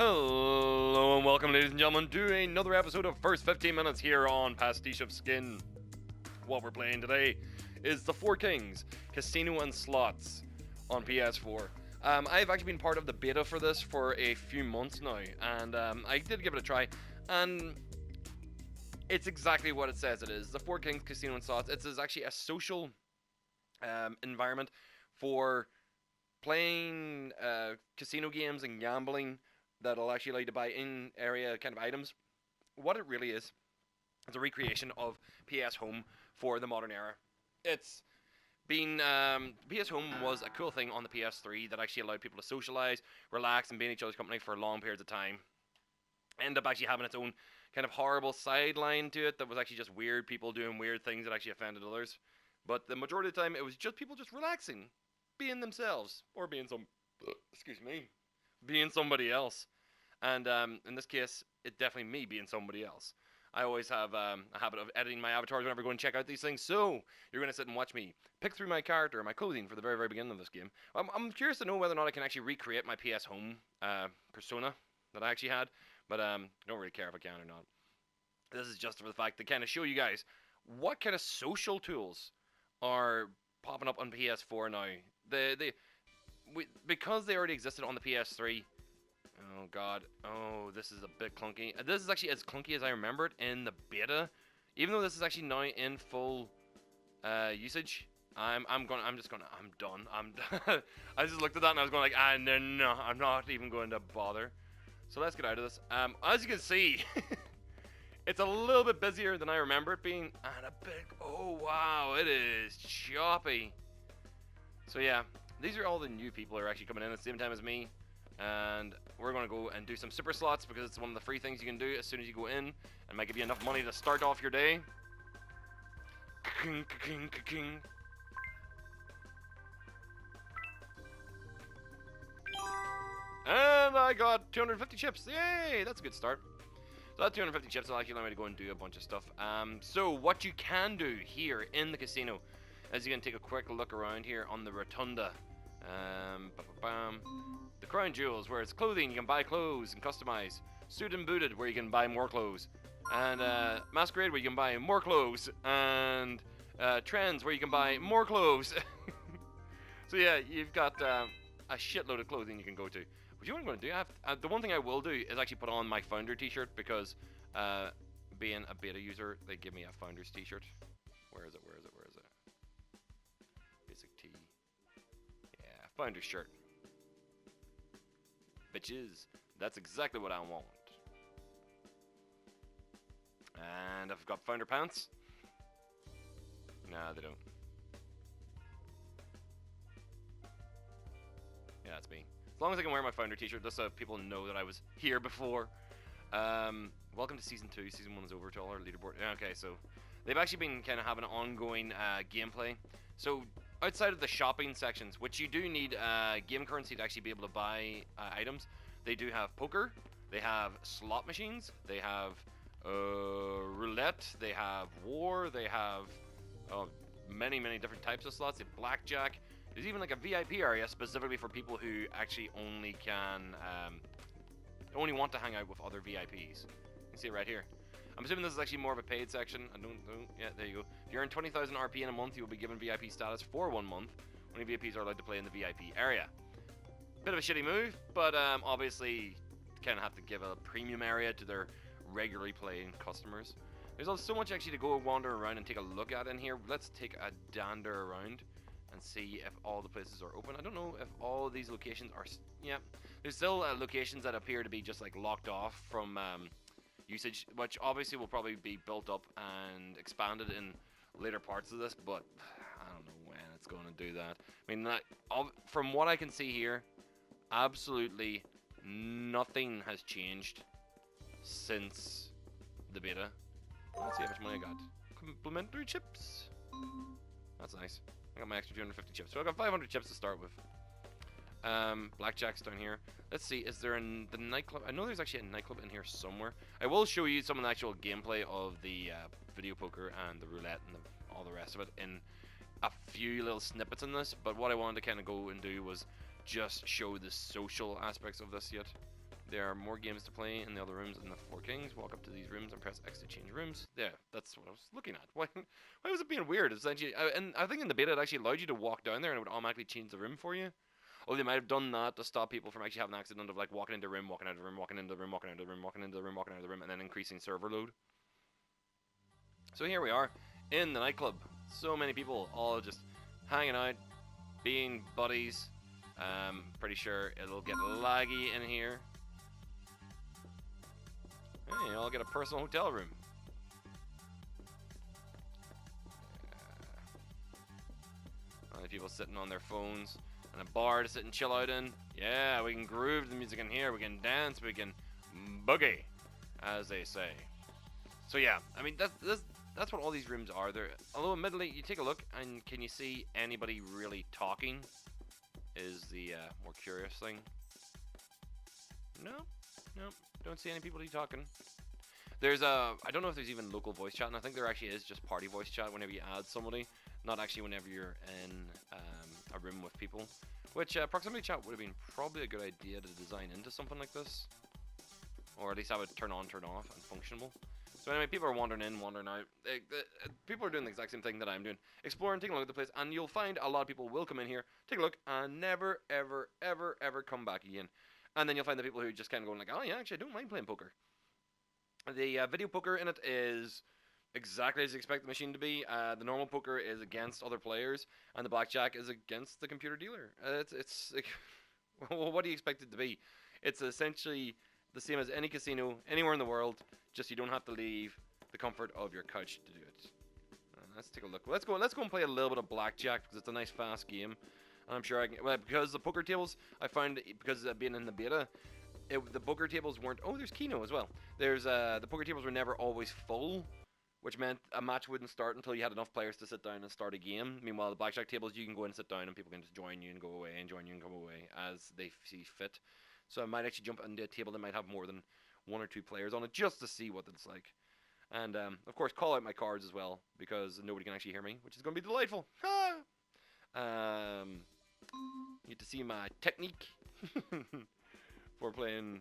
Hello and welcome, ladies and gentlemen, to another episode of First 15 Minutes here on PasticheofSkin. What we're playing today is the Four Kings Casino and Slots on PS4. I've actually been part of the beta for this for a few months now, and I did give it a try, and it's exactly what it says it is. The Four Kings Casino and Slots. It's actually a social environment for playing casino games and gambling that'll actually allow you to buy in-area kind of items. What it really is a recreation of PSHome for the modern era. It's been PSHome was a cool thing on the PS3 that actually allowed people to socialize, relax, and be in each other's company for long periods of time. Ended up actually having its own kind of horrible sideline to it that was actually just weird people doing weird things that actually offended others. But the majority of the time, it was just people just relaxing, being themselves, or being being somebody else. And in this case, it's definitely me being somebody else. I always have a habit of editing my avatars whenever I go and check out these things, so you're going to sit and watch me pick through my character and my clothing for the very, very beginning of this game. I'm curious to know whether or not I can actually recreate my PSHome persona that I actually had, but I don't really care if I can or not. This is just for the fact to kind of show you guys what kind of social tools are popping up on PS4 now. Because they already existed on the PS3. Oh god. Oh, this is a bit clunky. This is actually as clunky as I remember it in the beta. Even though this is actually now in full usage, I'm done. I just looked at that and I was going like, no, I'm not even going to bother. So let's get out of this. As you can see, it's a little bit busier than I remember it being, and a big. Oh wow, it is choppy. So yeah, these are all the new people who are actually coming in at the same time as me. And we're going to go and do some super slots because it's one of the free things you can do as soon as you go in, and might give you enough money to start off your day. And I got 250 chips. Yay! That's a good start. So that 250 chips will actually allow me to go and do a bunch of stuff. So what you can do here in the casino is you can take a quick look around here on the rotunda. The crown jewels, where it's clothing, you can buy clothes and customize. Suit and booted, where you can buy more clothes. And masquerade, where you can buy more clothes. And trends, where you can buy more clothes. So yeah, you've got a shitload of clothing you can go to. What you know what I'm going to do? The one thing I will do is actually put on my founder t-shirt, because being a beta user, they give me a founder's t-shirt. Where is it? Basic tee. Yeah, founder's shirt. Bitches, that's exactly what I want. And I've got founder pants. Nah, they don't. Yeah, that's me. As long as I can wear my founder t-shirt, just so people know that I was here before. Welcome to Season 2. Season 1 is over to all our leaderboard. Okay, so they've actually been kind of having an ongoing gameplay. So outside of the shopping sections, which you do need game currency to actually be able to buy items, they do have poker, they have slot machines, they have roulette, they have war, they have many, many different types of slots. They have blackjack. There's even like a VIP area specifically for people who actually only want to hang out with other VIPs. You can see it right here. I'm assuming this is actually more of a paid section. Yeah, there you go. If you earn 20,000 RP in a month, you will be given VIP status for 1 month. Only VIPs are allowed to play in the VIP area. Bit of a shitty move, but obviously kind of have to give a premium area to their regularly playing customers. There's also so much actually to go wander around and take a look at in here. Let's take a dander around and see if all the places are open. I don't know if all of these locations are. Yeah, there's still locations that appear to be just like locked off from usage, which obviously will probably be built up and expanded in later parts of this, but I don't know when it's going to do that. I mean, from what I can see here, absolutely nothing has changed since the beta. Let's see how much money I got. Complimentary chips. That's nice. I got my extra 250 chips. So I got 500 chips to start with. Blackjack's down here. Let's see, is there the nightclub? I know there's actually a nightclub in here somewhere. I will show you some of the actual gameplay of the video poker and the roulette and all the rest of it in a few little snippets in this. But what I wanted to kind of go and do was just show the social aspects of this yet. There are more games to play in the other rooms in the Four Kings. Walk up to these rooms and press X to change rooms. Yeah, that's what I was looking at. Why was it being weird? Essentially, and I think in the beta it actually allowed you to walk down there and it would automatically change the room for you. Or they might have done that to stop people from actually having an accident of like walking into the room, walking out of the room, walking into the room, walking out of the room, walking into the room, walking out of the room, and then increasing server load. So here we are in the nightclub. So many people all just hanging out, being buddies. Pretty sure it'll get laggy in here. Hey, I'll get a personal hotel room. Other people sitting on their phones and a bar to sit and chill out in. Yeah, we can groove the music in here. We can dance. We can boogie, as they say. So yeah, I mean that's what all these rooms are. There, although admittedly, you take a look and can you see anybody really talking? Is the more curious thing. No, don't see any people talking. There's I don't know if there's even local voice chat, and I think there actually is just party voice chat whenever you add somebody, not actually whenever you're in a room with people. Which proximity chat would have been probably a good idea to design into something like this, or at least have it turn on, turn off, and functional. So anyway, people are wandering in, wandering out. People are doing the exact same thing that I'm doing. Exploring, taking a look at the place, and you'll find a lot of people will come in here, take a look, and never, ever, ever, ever come back again. And then you'll find the people who just kind of going like, oh yeah, actually I don't mind playing poker. The video poker in it is exactly as you expect the machine to be. The normal poker is against other players, and the blackjack is against the computer dealer. It's like, well, what do you expect it to be? It's essentially the same as any casino anywhere in the world, just you don't have to leave the comfort of your couch to do it. Let's take a look. Let's go and play a little bit of blackjack because it's a nice fast game. And I'm sure I can, well, because the poker tables, I found, because of being in the beta, the poker tables weren't, oh, there's Keno as well. There's, the poker tables were never always full, which meant a match wouldn't start until you had enough players to sit down and start a game. Meanwhile, the blackjack tables, you can go in and sit down and people can just join you and go away and join you and go away as they see fit. So I might actually jump into a table that might have more than 1 or 2 players on it just to see what it's like. And, of course, call out my cards as well because nobody can actually hear me, which is going to be delightful. You get to see my technique for playing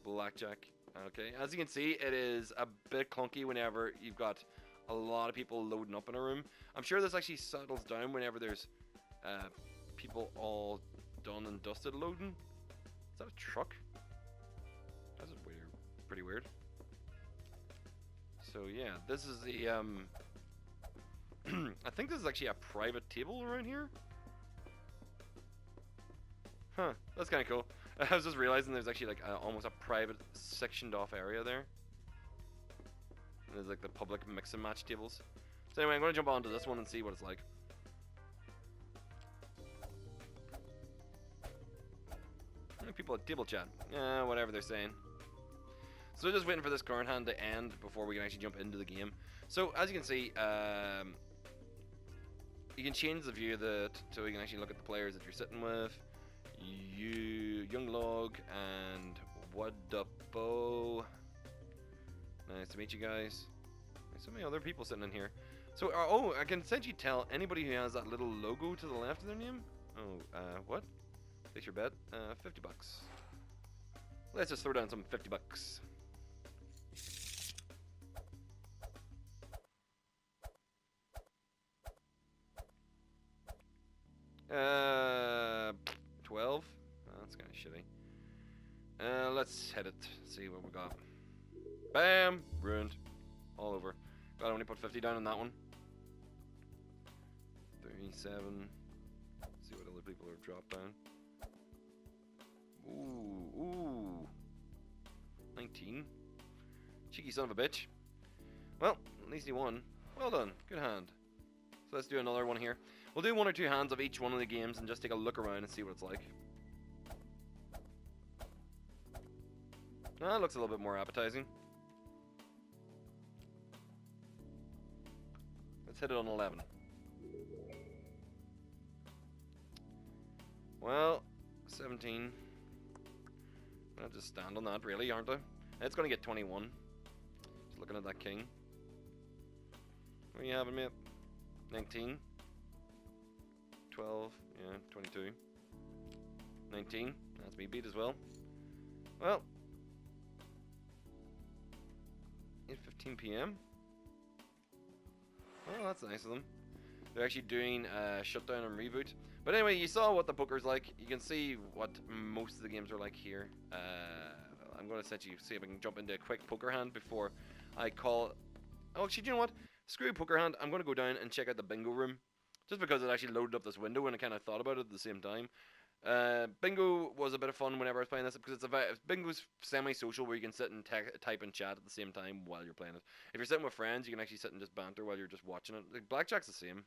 blackjack. Okay, as you can see, it is a bit clunky whenever you've got a lot of people loading up in a room. I'm sure this actually settles down whenever there's people all done and dusted loading. Is that a truck? That's weird. Pretty weird. So yeah, this is the I think this is actually a private table around here. Huh, that's kind of cool. I was just realizing there's actually like almost a private sectioned off area there. And there's like the public mix and match tables. So anyway, I'm going to jump onto this one and see what it's like. People at table chat. Whatever they're saying. So just waiting for this current hand to end before we can actually jump into the game. So as you can see, you can change the view of it so you can actually look at the players that you're sitting with. Young Log and Wadapo. Nice to meet you guys. There's so many other people sitting in here. So, oh, I can essentially tell anybody who has that little logo to the left of their name. Oh, what? Place your bet. 50 bucks. Let's just throw down some 50 bucks. Uh, 12. Oh, that's kind of shitty. Let's hit it. See what we got. Bam! Ruined. All over. God, I only put 50 down on that one. 37. See what other people have dropped down. Ooh. 19. Cheeky son of a bitch. Well, at least he won. Well done. Good hand. So let's do another one here. We'll do 1 or 2 hands of each one of the games and just take a look around and see what it's like. That looks a little bit more appetizing. Let's hit it on 11. Well, 17. I'll just stand on that, really, aren't I? It's going to get 21. Just looking at that king. What are you having, mate? 19. 12. Yeah, 22. 19. That's me beat as well. Well, 8:15 p.m. Oh, that's nice of them. They're actually doing a shutdown and reboot. But anyway, you saw what the poker's like. You can see what most of the games are like here. I'm going to essentially see if I can jump into a quick poker hand before I call... Oh, actually, do you know what? Screw poker hand. I'm going to go down and check out the bingo room. Just because it actually loaded up this window and I kind of thought about it at the same time. Bingo was a bit of fun whenever I was playing this because bingo's semi-social where you can sit and type and chat at the same time while you're playing it. If you're sitting with friends, you can actually sit and just banter while you're just watching it. Like, blackjack's the same.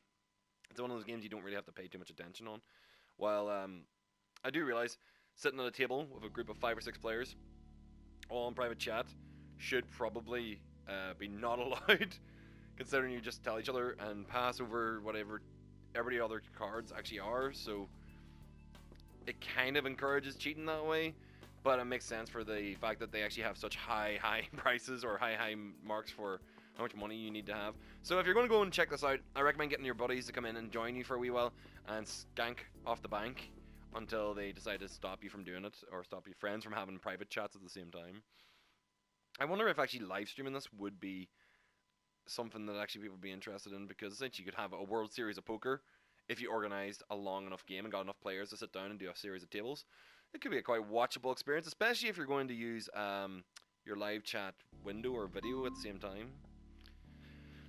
It's one of those games you don't really have to pay too much attention on. While I do realize sitting at a table with a group of 5 or 6 players, all in private chat, should probably be not allowed, considering you just tell each other and pass over whatever every other cards actually are. So it kind of encourages cheating that way, but it makes sense for the fact that they actually have such high prices or high marks for how much money you need to have. So if you're going to go and check this out, I recommend getting your buddies to come in and join you for a wee while and skank off the bank until they decide to stop you from doing it or stop your friends from having private chats at the same time. I wonder if actually live streaming this would be something that actually people would be interested in, because essentially you could have a World Series of Poker if you organized a long enough game and got enough players to sit down and do a series of tables. It could be a quite watchable experience, especially if you're going to use your live chat window or video at the same time.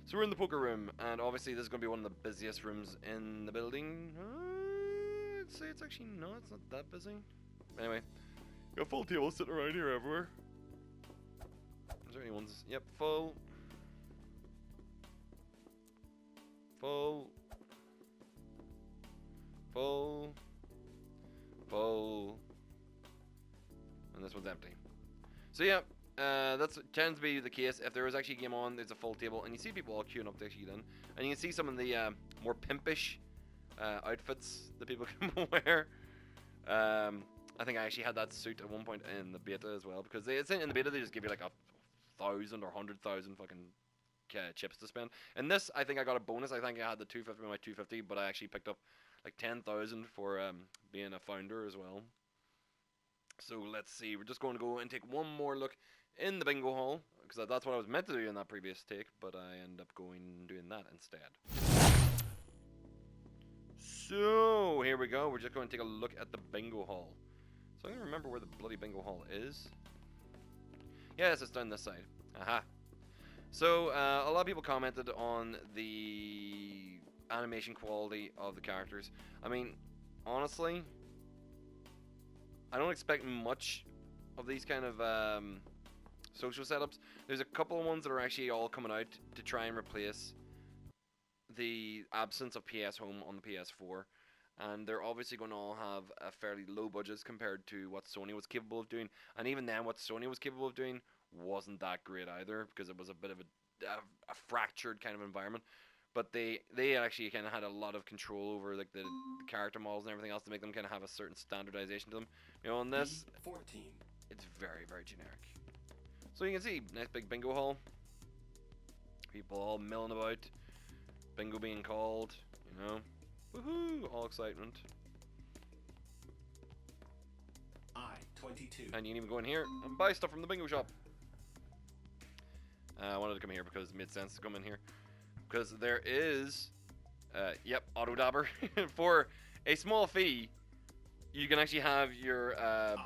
So we're in the poker room, and obviously this is going to be one of the busiest rooms in the building. I'd say it's actually not. It's not that busy. Anyway, got full tables sitting around here everywhere. Is there any ones? Yep, full. Full. Full. Full. And this one's empty. So yeah, that tends to be the case. If there is actually a game on, there's a full table, and you see people all queuing up to actually get in. And you can see some of the more pimpish outfits that people can wear. I think I actually had that suit at one point in the beta as well, because in the beta they just give you like 1,000 or 100,000 fucking chips to spend. And this, I think I got a bonus. I think I had the 250 with my 250, but I actually picked up like 10,000 for being a founder as well. So let's see. We're just going to go and take one more look in the bingo hall, because that's what I was meant to do in that previous take, but I end up doing that instead. So here we go. We're just going to take a look at the bingo hall. So I'm going to remember where the bloody bingo hall is. Yes, it's down this side. Aha. So a lot of people commented on the animation quality of the characters. I mean, honestly, I don't expect much of these kind of social setups. There's a couple of ones that are actually all coming out to try and replace the absence of PSHome on the PS4, and they're obviously going to all have a fairly low budgets compared to what Sony was capable of doing. And even then, what Sony was capable of doing wasn't that great either, because it was a bit of a fractured kind of environment. But they actually kind of had a lot of control over like the character models and everything else to make them kind of have a certain standardization to them. You know, on this, it's very, very generic. So you can see, nice big bingo hall. People all milling about. Bingo being called, you know. Woohoo! All excitement. I-22. And you can even go in here and buy stuff from the bingo shop. I wanted to come here because it made sense to come in here. Because there is, yep, auto dabber. For a small fee, you can actually have your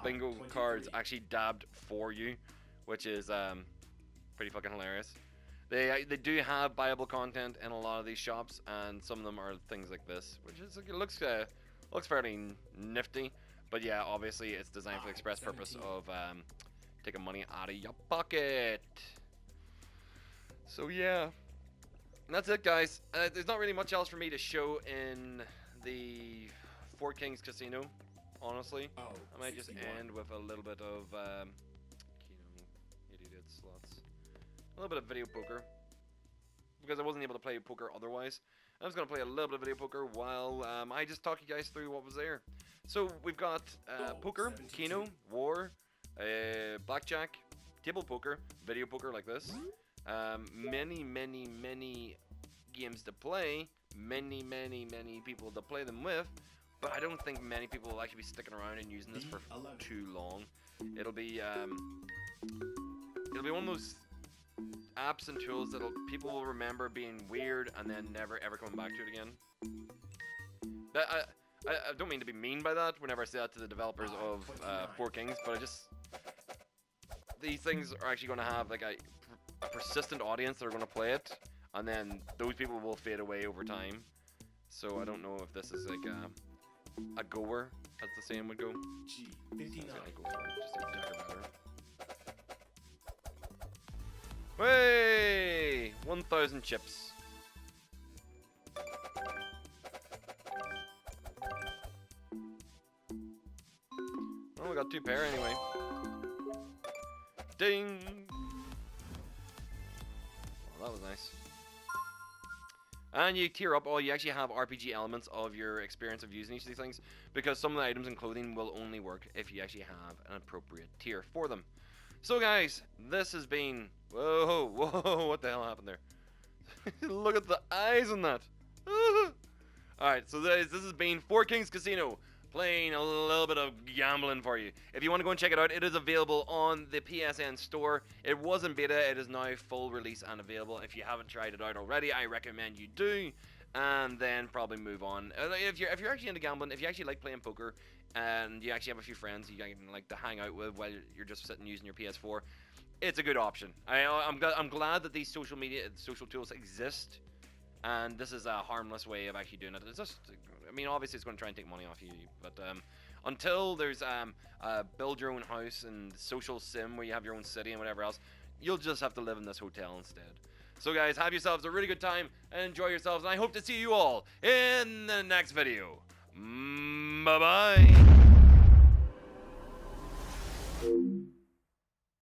bingo cards actually dabbed for you, which is pretty fucking hilarious. They do have buyable content in a lot of these shops, and some of them are things like this, which is it looks fairly nifty. But yeah, obviously it's designed for the express purpose of taking money out of your pocket. So yeah. And that's it, guys. There's not really much else for me to show in the Fort Kings Casino, honestly. Oh, I might just 61. end with a little bit of, idiot slots. A little bit of video poker. Because I wasn't able to play poker otherwise. I was going to play a little bit of video poker while I just talk you guys through what was there. So we've got poker, 72. Keno, War, Blackjack, table poker, video poker like this. Many games to play, many people to play them with, but I don't think many people will actually be sticking around and using this for too long. It'll be one of those apps and tools that people will remember being weird and then never ever coming back to it again. I don't mean to be mean by that whenever I say that to the developers of Four Kings, but these things are actually going to have like a persistent audience that are going to play it, and then those people will fade away over time. So I don't know if this is like a goer, as the saying would go. G59. Way 1,000 chips. Oh, we got 2 pair anyway. Ding! Well, that was nice. And you tier up, you actually have RPG elements of your experience of using each of these things, because some of the items and clothing will only work if you actually have an appropriate tier for them. So guys, this has been... Whoa, what the hell happened there? Look at the eyes on that. Alright, so this has been Four Kings Casino, playing a little bit of gambling for you. If you want to go and check it out, it is available on the PSN store. It was in beta, it is now full release and available. If you haven't tried it out already, I recommend you do, and then probably move on. If you're actually into gambling, if you actually like playing poker, and you actually have a few friends you can like to hang out with while you're just sitting using your PS4, it's a good option. I'm glad that these social tools exist, and this is a harmless way of actually doing it. It's just, I mean, obviously it's going to try and take money off you, but until there's build your own house and social sim where you have your own city and whatever else, you'll just have to live in this hotel instead. So guys, have yourselves a really good time and enjoy yourselves, and I hope to see you all in the next video. Bye bye.